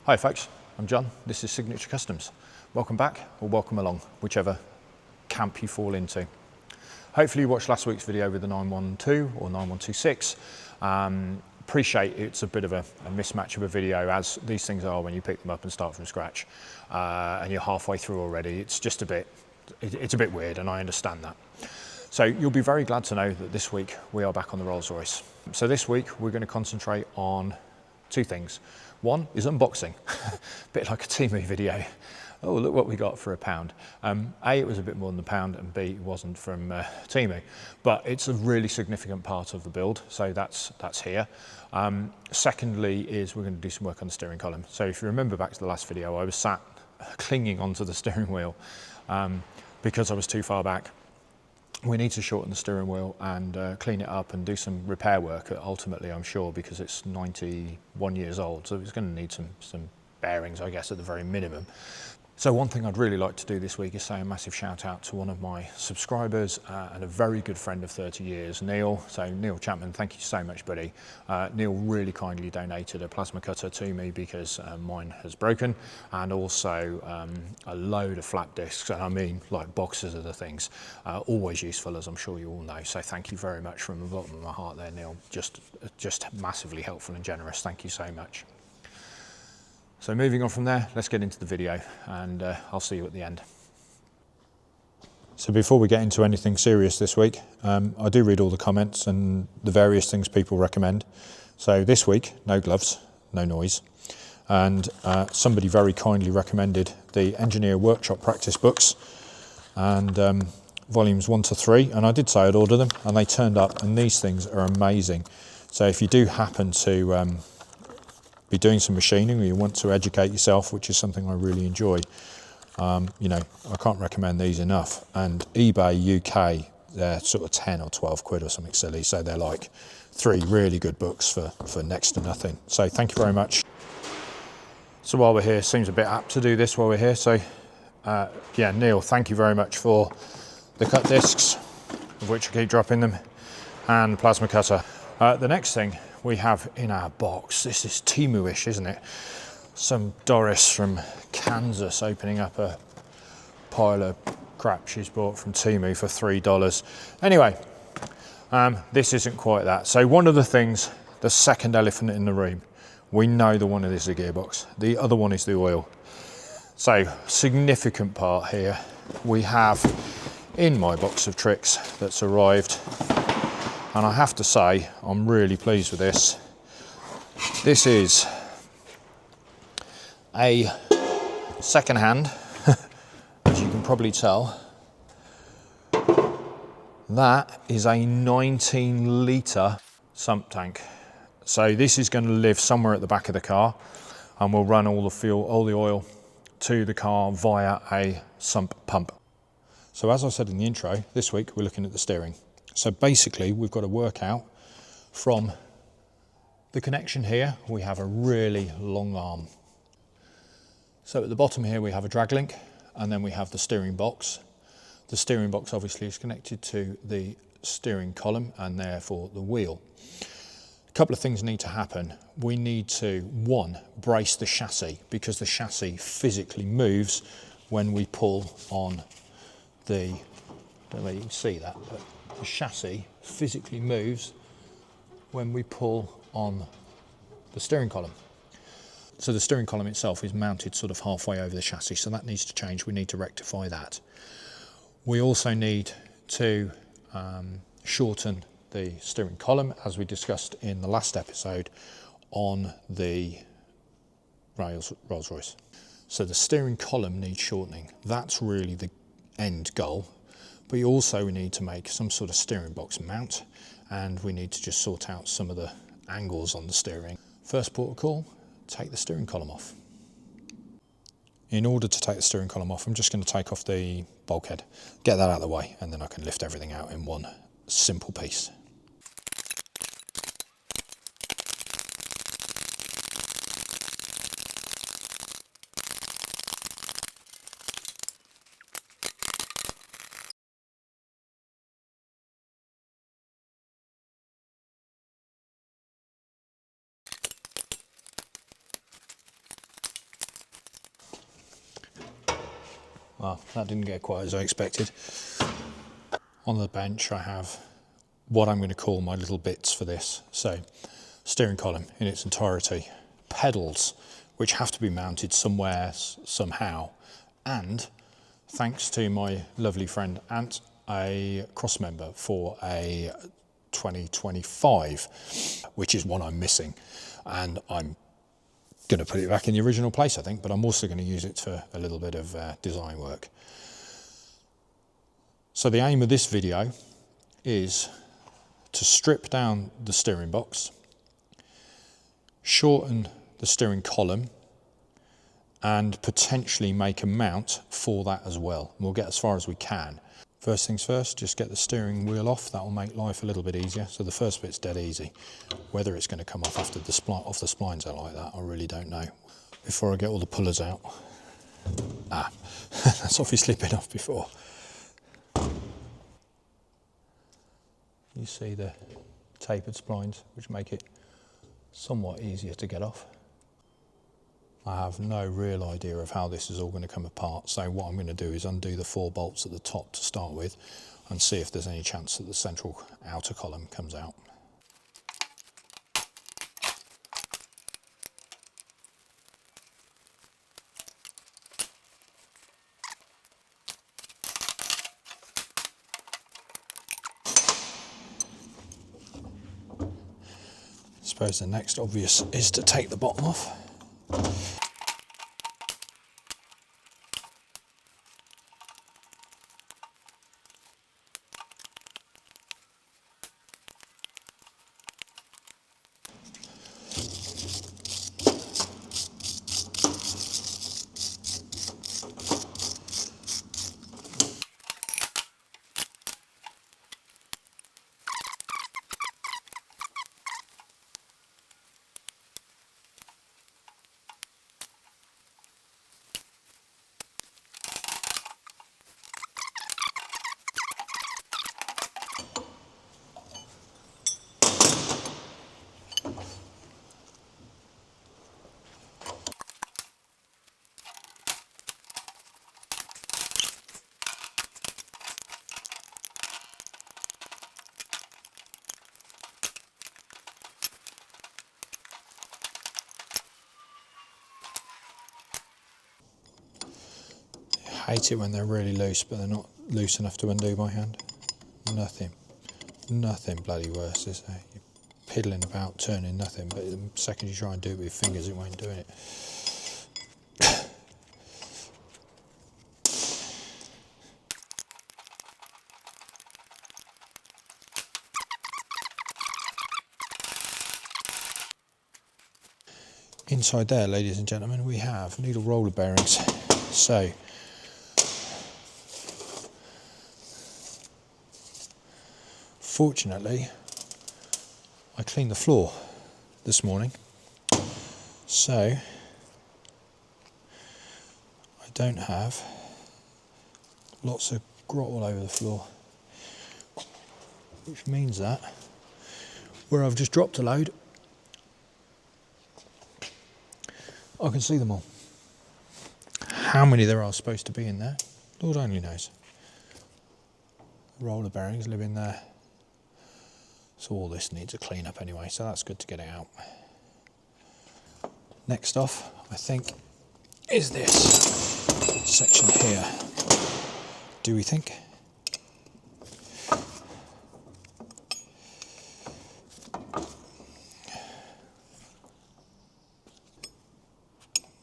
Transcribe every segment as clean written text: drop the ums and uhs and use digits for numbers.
Hi folks, I'm John, this is Signature Customs. Welcome back or welcome along, whichever camp you fall into. Hopefully you watched last week's video with the 912 or 9126. Appreciate it's a bit of a mismatch of a video, as these things are when you pick them up and start from scratch and you're halfway through already. It's just a bit weird, and I understand that. So you'll be very glad to know that this week we are back on the Rolls-Royce. So this week we're going to concentrate on two things. One is unboxing, a bit like a Temu video. Oh, look what we got for £1. A, it was a bit more than £1, and B, it wasn't from Temu. But it's a really significant part of the build, so that's here. Secondly is we're going to do some work on the steering column. So if you remember back to the last video, I was sat clinging onto the steering wheel because I was too far back. We need to shorten the steering wheel and clean it up and do some repair work, ultimately, I'm sure, because it's 91 years old, so it's going to need some bearings, I guess, at the very minimum. So one thing I'd really like to do this week is say a massive shout out to one of my subscribers and a very good friend of 30 years, Neil. So Neil Chapman, thank you so much, buddy. Neil really kindly donated a plasma cutter to me because mine has broken, and also a load of flap discs, and I mean like boxes of the things. Always useful, as I'm sure you all know. So thank you very much from the bottom of my heart there, Neil. Just massively helpful and generous. Thank you so much. So moving on from there, let's get into the video, and I'll see you at the end. So before we get into anything serious this week, I do read all the comments and the various things people recommend. So this week, no gloves, no noise. And somebody very kindly recommended the Engineer Workshop practice books, and volumes 1 to 3. And I did say I'd order them, and they turned up, and these things are amazing. So if you do happen to be doing some machining, or you want to educate yourself, which is something I really enjoy, you know, I can't recommend these enough. And eBay UK, they're sort of 10 or 12 quid or something silly, so they're like 3 really good books for next to nothing. So thank you very much. So while we're here, seems a bit apt to do this while we're here, so yeah, Neil, thank you very much for the cut discs, of which I keep dropping them, and the plasma cutter. The next thing we have in our box, this is Temu-ish, isn't it? Some Doris from Kansas opening up a pile of crap she's bought from Temu for $3. Anyway, this isn't quite that. So one of the things, the second elephant in the room, we know the one of this is a gearbox. The other one is the oil. So significant part here we have in my box of tricks that's arrived. And I have to say, I'm really pleased with this. This is a second-hand, as you can probably tell. That is a 19-litre sump tank. So this is going to live somewhere at the back of the car, and we'll run all the fuel, all the oil to the car via a sump pump. So as I said in the intro, this week we're looking at the steering. So basically we've got to work out from the connection here, we have a really long arm. So at the bottom here we have a drag link, and then we have the steering box. The steering box obviously is connected to the steering column and therefore the wheel. A couple of things need to happen. We need to, one, brace the chassis, because the chassis physically moves when we pull on the, I don't know if you can see that, but the chassis physically moves when we pull on the steering column. So the steering column itself is mounted sort of halfway over the chassis, so that needs to change. We need to rectify that. We also need to shorten the steering column, as we discussed in the last episode on the Rolls-Royce. So the steering column needs shortening. That's really the end goal. But you also need to make some sort of steering box mount, and we need to just sort out some of the angles on the steering. First port of call, take the steering column off. In order to take the steering column off, I'm just going to take off the bulkhead, get that out of the way, and then I can lift everything out in one simple piece. Well, that didn't get quite as I expected. On the bench I have what I'm going to call my little bits for this. So, steering column in its entirety, pedals which have to be mounted somewhere, somehow, and thanks to my lovely friend Ant, a cross member for a 2025, which is one I'm missing, and I'm going to put it back in the original place, I think, but I'm also going to use it for a little bit of design work. So the aim of this video is to strip down the steering box, shorten the steering column, and potentially make a mount for that as well. We'll get as far as we can. First things first, just get the steering wheel off. That will make life a little bit easier. So the first bit's dead easy. Whether it's going to come off after the off the splines are like that, I really don't know. Before I get all the pullers out. That's obviously been off before. You see the tapered splines, which make it somewhat easier to get off. I have no real idea of how this is all going to come apart, so what I'm going to do is undo the 4 bolts at the top to start with and see if there's any chance that the central outer column comes out. I suppose the next obvious is to take the bottom off. I hate it when they're really loose, but they're not loose enough to undo by hand. Nothing bloody worse, is there? You're piddling about, turning nothing, but the second you try and do it with your fingers, it won't do it. Inside there, ladies and gentlemen, we have needle roller bearings. So, fortunately, I cleaned the floor this morning, so I don't have lots of grot all over the floor, which means that where I've just dropped a load, I can see them all. How many there are supposed to be in there, Lord only knows. Roller bearings live in there. So all this needs a clean up anyway, so that's good to get it out. Next off, I think, is this section here. Do we think?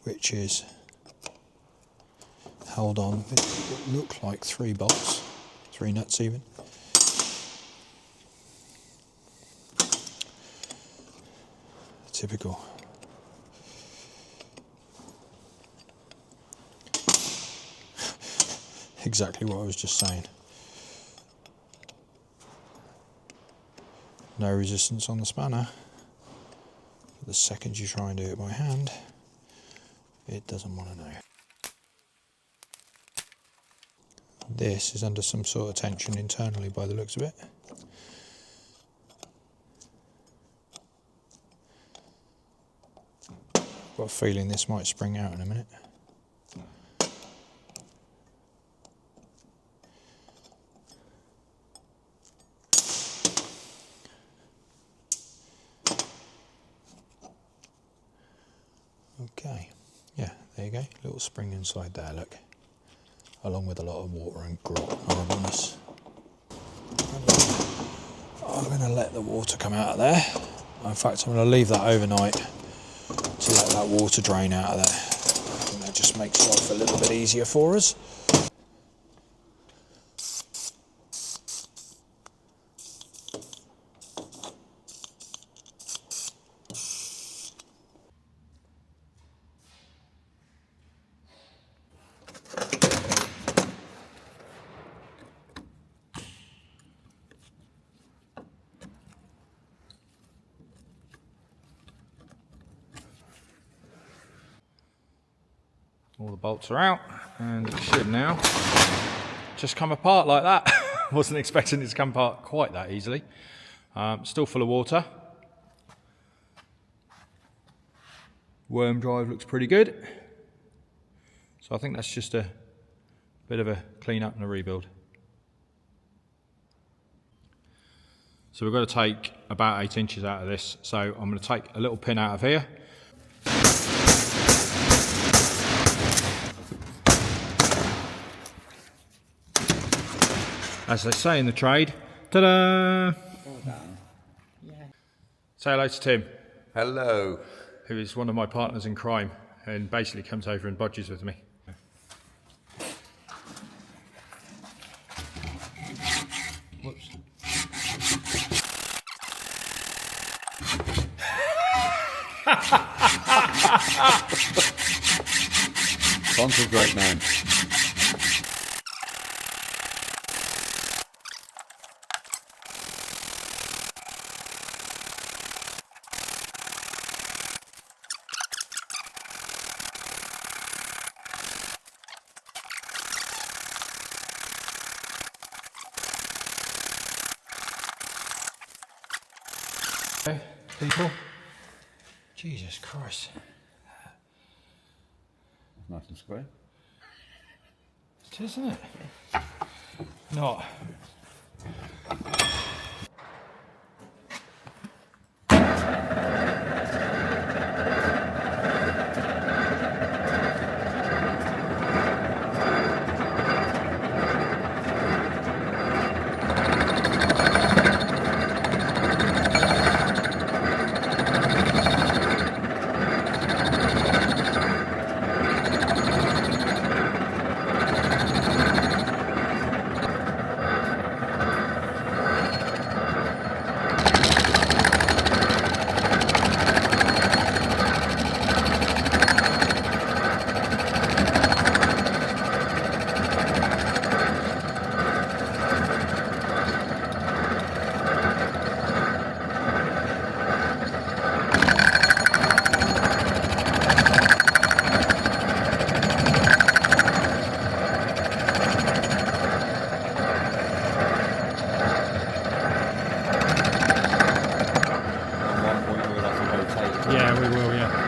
Which is held on, it looked like 3 bolts, 3 nuts even. Typical. Exactly what I was just saying. No resistance on the spanner. But the second you try and do it by hand, it doesn't want to know. This is under some sort of tension internally by the looks of it. Got a feeling this might spring out in a minute. Okay, yeah, there you go, little spring inside there, look, along with a lot of water and horribleness. I'm going to let the water come out of there. In fact, I'm going to leave that overnight to let that water drain out of there. I think that just makes life a little bit easier for us. All the bolts are out and it should now just come apart like that. Wasn't expecting it to come apart quite that easily. Still full of water. Worm drive looks pretty good. So I think that's just a bit of a clean up and a rebuild. So we've got to take about 8 inches out of this. So I'm going to take a little pin out of here. As they say in the trade, ta-da! Yeah. Say hello to Tim. Hello. Who is one of my partners in crime and basically comes over and bodges with me. Whoops. Once a great man. Okay, people. Jesus Christ. Nice and square. It is, isn't it? Not. Yeah, we will, yeah.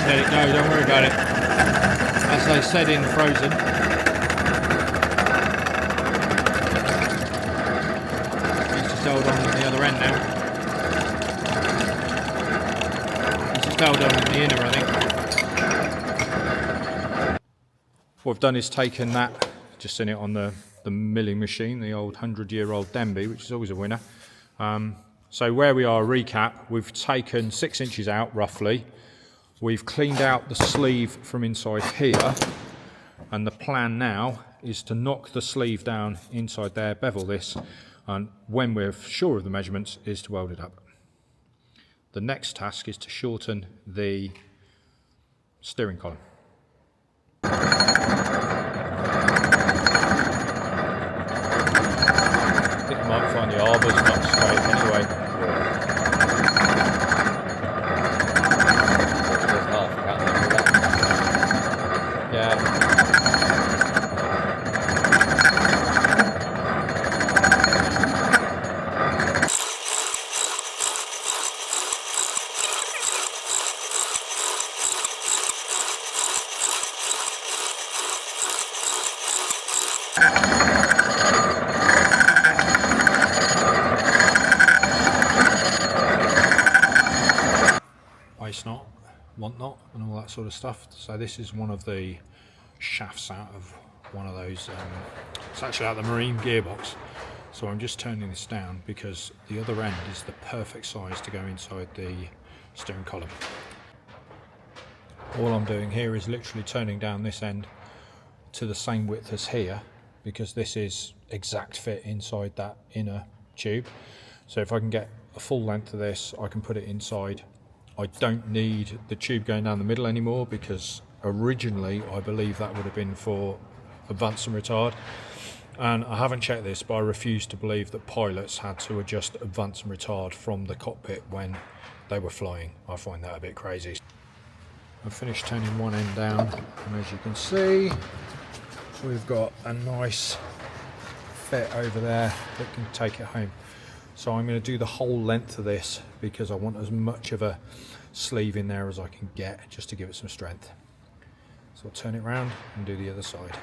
Let it go, don't worry about it. As they said in Frozen. He's just held on at the other end now. He's just held on at the inner, I think. What I've done is taken that, just seen it on the milling machine, the old 100-year-old Denby, which is always a winner. So where we are, recap, we've taken 6 inches out roughly. We've cleaned out the sleeve from inside here, and the plan now is to knock the sleeve down inside there, bevel this, and when we're sure of the measurements is to weld it up. The next task is to shorten the steering column. I think I might find the arbors not straight anyway. whatnot and all that sort of stuff. So this is one of the shafts out of one of those, it's actually out of the marine gearbox. So I'm just turning this down because the other end is the perfect size to go inside the steering column. All I'm doing here is literally turning down this end to the same width as here, because this is exact fit inside that inner tube. So if I can get a full length of this, I can put it inside. I don't need the tube going down the middle anymore, because originally I believe that would have been for advance and retard, and I haven't checked this, but I refuse to believe that pilots had to adjust advance and retard from the cockpit when they were flying. I find that a bit crazy. I've finished turning one end down, and as you can see, we've got a nice fit over there that can take it home. So I'm going to do the whole length of this because I want as much of a sleeve in there as I can get, just to give it some strength. So I'll turn it around and do the other side.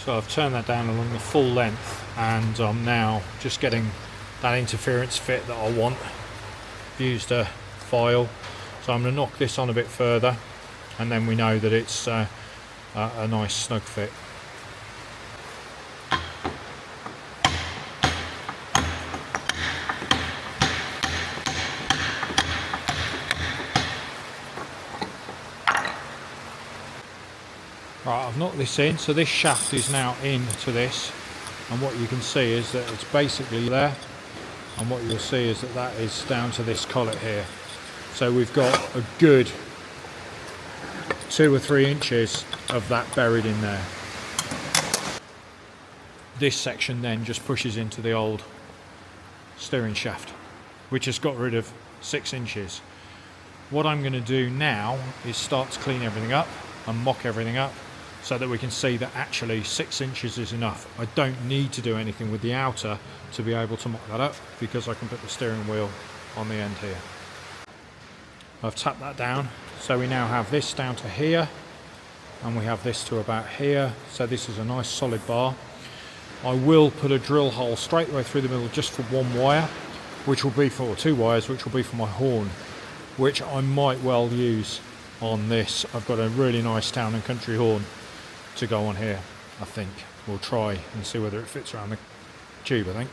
So I've turned that down along the full length, and I'm now just getting that interference fit that I want. Used a file, so I'm going to knock this on a bit further, and then we know that it's a nice snug fit. Right, I've knocked this in, so this shaft is now into this, and what you can see is that it's basically there, and what you'll see is that that is down to this collet here. So we've got a good 2 or 3 inches of that buried in there. This section then just pushes into the old steering shaft, which has got rid of 6 inches. What I'm going to do now is start to clean everything up and mock everything up, so that we can see that actually 6 inches is enough. I don't need to do anything with the outer to be able to mock that up, because I can put the steering wheel on the end here. I've tapped that down, so we now have this down to here, and we have this to about here, so this is a nice solid bar. I will put a drill hole straight the way through the middle just for 1 wire, which will be for 2 wires, which will be for my horn, which I might well use on this. I've got a really nice town and country horn to go on here. I think we'll try and see whether it fits around the tube. I think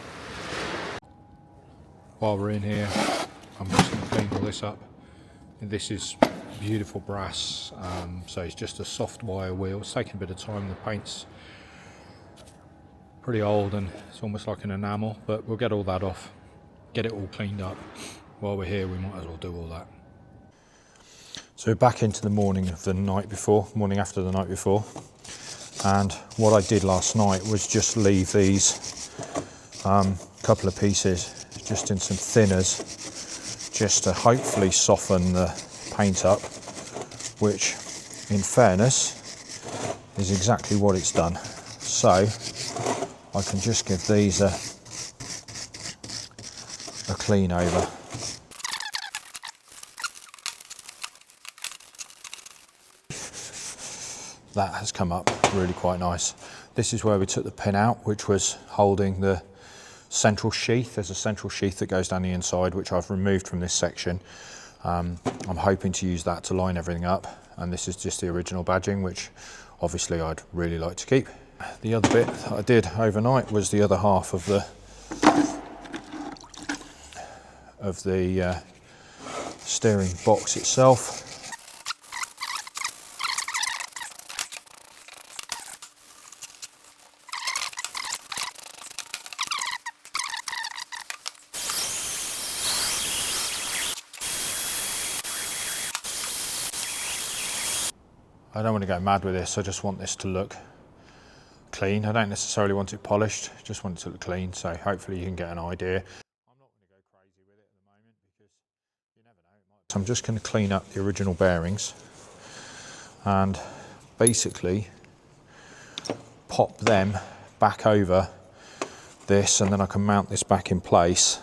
while we're in here, I'm just going to clean all this up. This is beautiful brass, so it's just a soft wire wheel. It's taking a bit of time. The paint's pretty old and it's almost like an enamel, but we'll get all that off, get it all cleaned up. While we're here, we might as well do all that. So back into the morning of the night before, morning after the night before, and what I did last night was just leave these couple of pieces just in some thinners, just to hopefully soften the paint up, which in fairness is exactly what it's done. So I can just give these a clean over. That has come up really quite nice. This is where we took the pin out, which was holding the central sheath. There's a central sheath that goes down the inside, which I've removed from this section. I'm hoping to use that to line everything up, and this is just the original badging, which obviously I'd really like to keep. The other bit that I did overnight was the other half of the steering box itself. I don't want to go mad with this, I just want this to look clean. I don't necessarily want it polished, just want it to look clean, so hopefully you can get an idea. I'm not going to go crazy with it at the moment because you never know. So I'm just going to clean up the original bearings and basically pop them back over this, and then I can mount this back in place,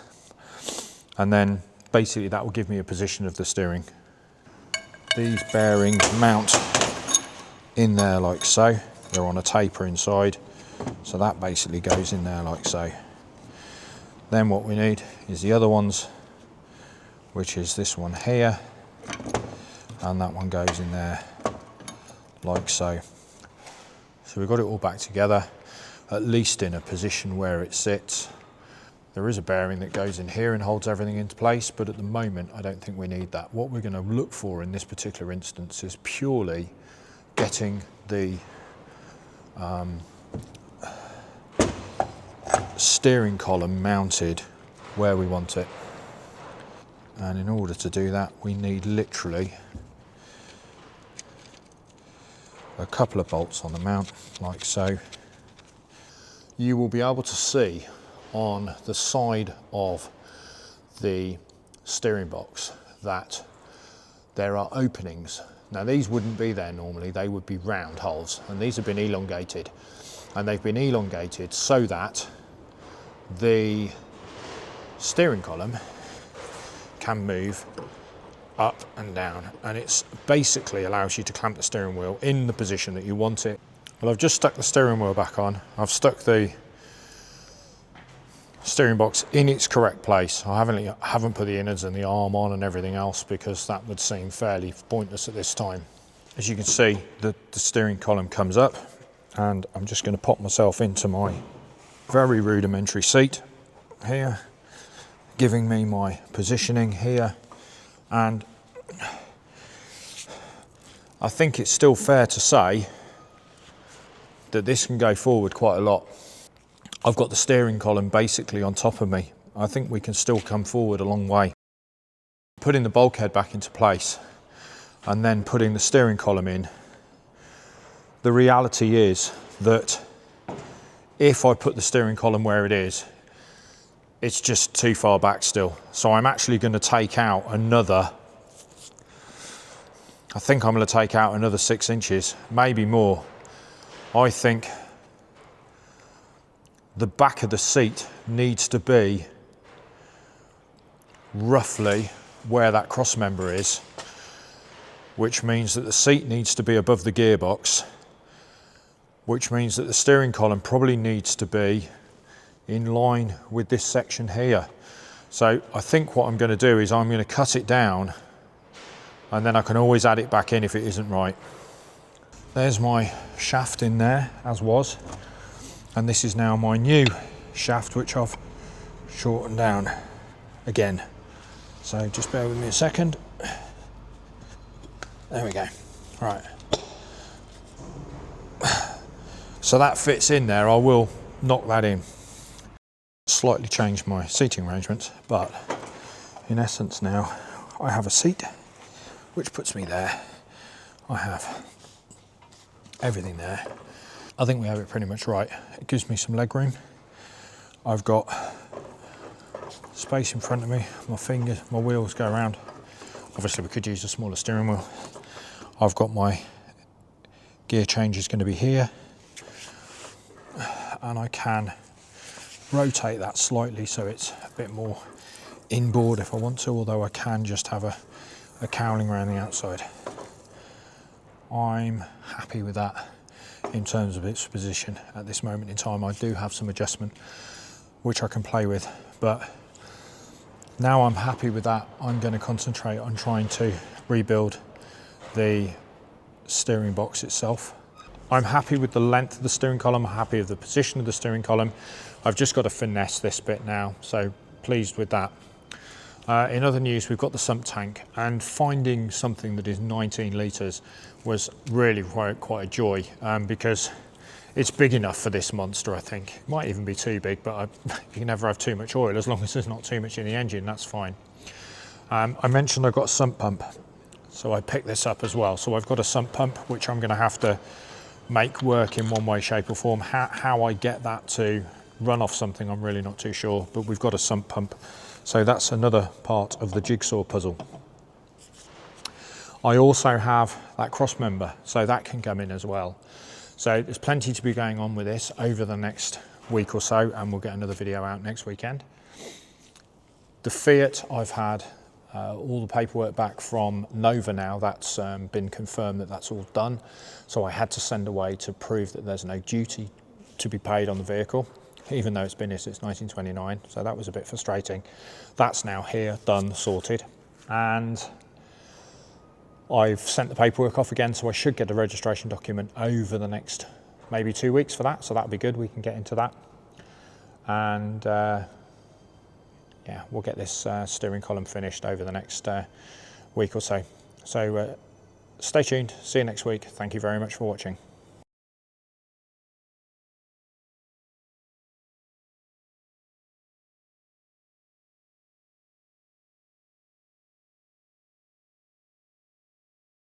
and then basically that will give me a position of the steering. These bearings mount in there like so. They're on a taper inside, so that basically goes in there like so. Then what we need is the other ones, which is this one here, and that one goes in there like so. So we've got it all back together, at least in a position where it sits. There is a bearing that goes in here and holds everything into place, but at the moment I don't think we need that. What we're going to look for in this particular instance is purely getting the steering column mounted where we want it. And in order to do that, we need literally a couple of bolts on the mount, like so. You will be able to see on the side of the steering box that there are openings. Now these wouldn't be there normally, they would be round holes, and these have been elongated. And they've been elongated so that the steering column can move up and down, and it's basically allows you to clamp the steering wheel in the position that you want it. Well, I've just stuck the steering wheel back on. I've stuck the steering box in its correct place. I haven't put the innards and the arm on and everything else because that would seem fairly pointless at this time. As you can see, the steering column comes up, and I'm just going to pop myself into my very rudimentary seat here, giving me my positioning here. And I think it's still fair to say that this can go forward quite a lot. I've got the steering column basically on top of me. I think we can still come forward a long way. Putting the bulkhead back into place and then putting the steering column in, the reality is that if I put the steering column where it is, it's just too far back still. So I'm actually going to take out another, I think I'm going to take out another 6 inches, maybe more. I think the back of the seat needs to be roughly where that cross member is, which means that the seat needs to be above the gearbox, which means that the steering column probably needs to be in line with this section here. So I think what I'm going to do is I'm going to cut it down, and then I can always add it back in if it isn't right. There's my shaft in there, as was, and this is now my new shaft, which I've shortened down again. So just bear with me a second. There we go. Right. So that fits in there. I will knock that in. Slightly changed my seating arrangements, but in essence now I have a seat which puts me there. I have everything there. I think we have it pretty much right. It gives me some leg room. I've got space in front of me. My fingers, my wheels go around. Obviously we could use a smaller steering wheel. I've got my gear change is going to be here, and I can rotate that slightly so it's a bit more inboard if I want to, although I can just have a cowling around the outside. I'm happy with that in terms of its position at this moment in time. I do have some adjustment which I can play with, but now I'm happy with that. I'm going to concentrate on trying to rebuild the steering box itself. I'm happy with the length of the steering column, I'm happy with the position of the steering column. I've just got to finesse this bit now, so pleased with that. In other news, we've got the sump tank, and finding something that is 19 litres was really quite a joy, because it's big enough for this monster, I think. It might even be too big, but you can never have too much oil. As long as there's not too much in the engine, that's fine. I mentioned I've got a sump pump, so I picked this up as well. So I've got a sump pump, which I'm going to have to make work in one way, shape or form. How I get that to run off something, I'm really not too sure, but we've got a sump pump. So that's another part of the jigsaw puzzle. I also have that cross member, so that can come in as well. So there's plenty to be going on with this over the next week or so, and we'll get another video out next weekend. The Fiat, I've had all the paperwork back from Nova now. That's been confirmed that that's all done. So I had to send away to prove that there's no duty to be paid on the vehicle, even though it's been here since 1929. So that was a bit frustrating. That's now here, done, sorted. And I've sent the paperwork off again, so I should get a registration document over the next maybe 2 weeks for that, so that'll be good. We can get into that. And yeah, we'll get this steering column finished over the next week or so. So stay tuned, see you next week. Thank you very much for watching.